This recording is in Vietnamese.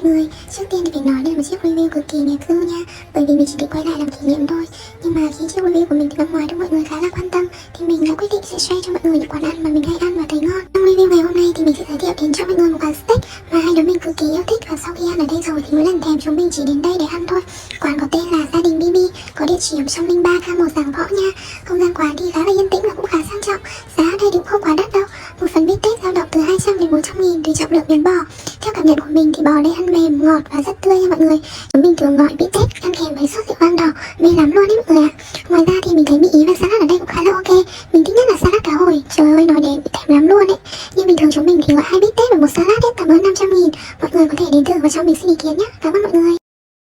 người. Trước tiên thì phải nói đây là một chiếc review cực kỳ nghề cư nha, bởi vì mình chỉ định quay lại làm kỷ niệm thôi. Nhưng mà khi chiếc review của mình thì năm ngoái được mọi người khá là quan tâm, thì mình đã quyết định sẽ share cho mọi người những quán ăn mà mình hay ăn và thấy ngon. Trong review ngày hôm nay thì mình sẽ giới thiệu đến cho mọi người một quán steak mà hai đứa mình cực kỳ yêu thích, và sau khi ăn ở đây rồi thì mỗi lần thèm chúng mình chỉ đến đây để ăn thôi. Quán có tên là Gia Đình BB, có địa chỉ ở 103 K1 Giảng Võ nha. Không gian quán thì khá là yên tĩnh và cũng khá sang trọng. Giá ở đây cũng không quá đắt đâu, một phần bít tết dao động từ 200 đến 400 nghìn tùy trọng lượng miếng bò. Theo cảm nhận của mình thì bò đây ăn mềm, ngọt và rất tươi nha mọi người. Chúng mình thường gọi bít tết ăn kèm với sốt rượu vang đỏ, mê lắm luôn đấy mọi người ạ. Ngoài ra thì mình thấy mì ý và salad ở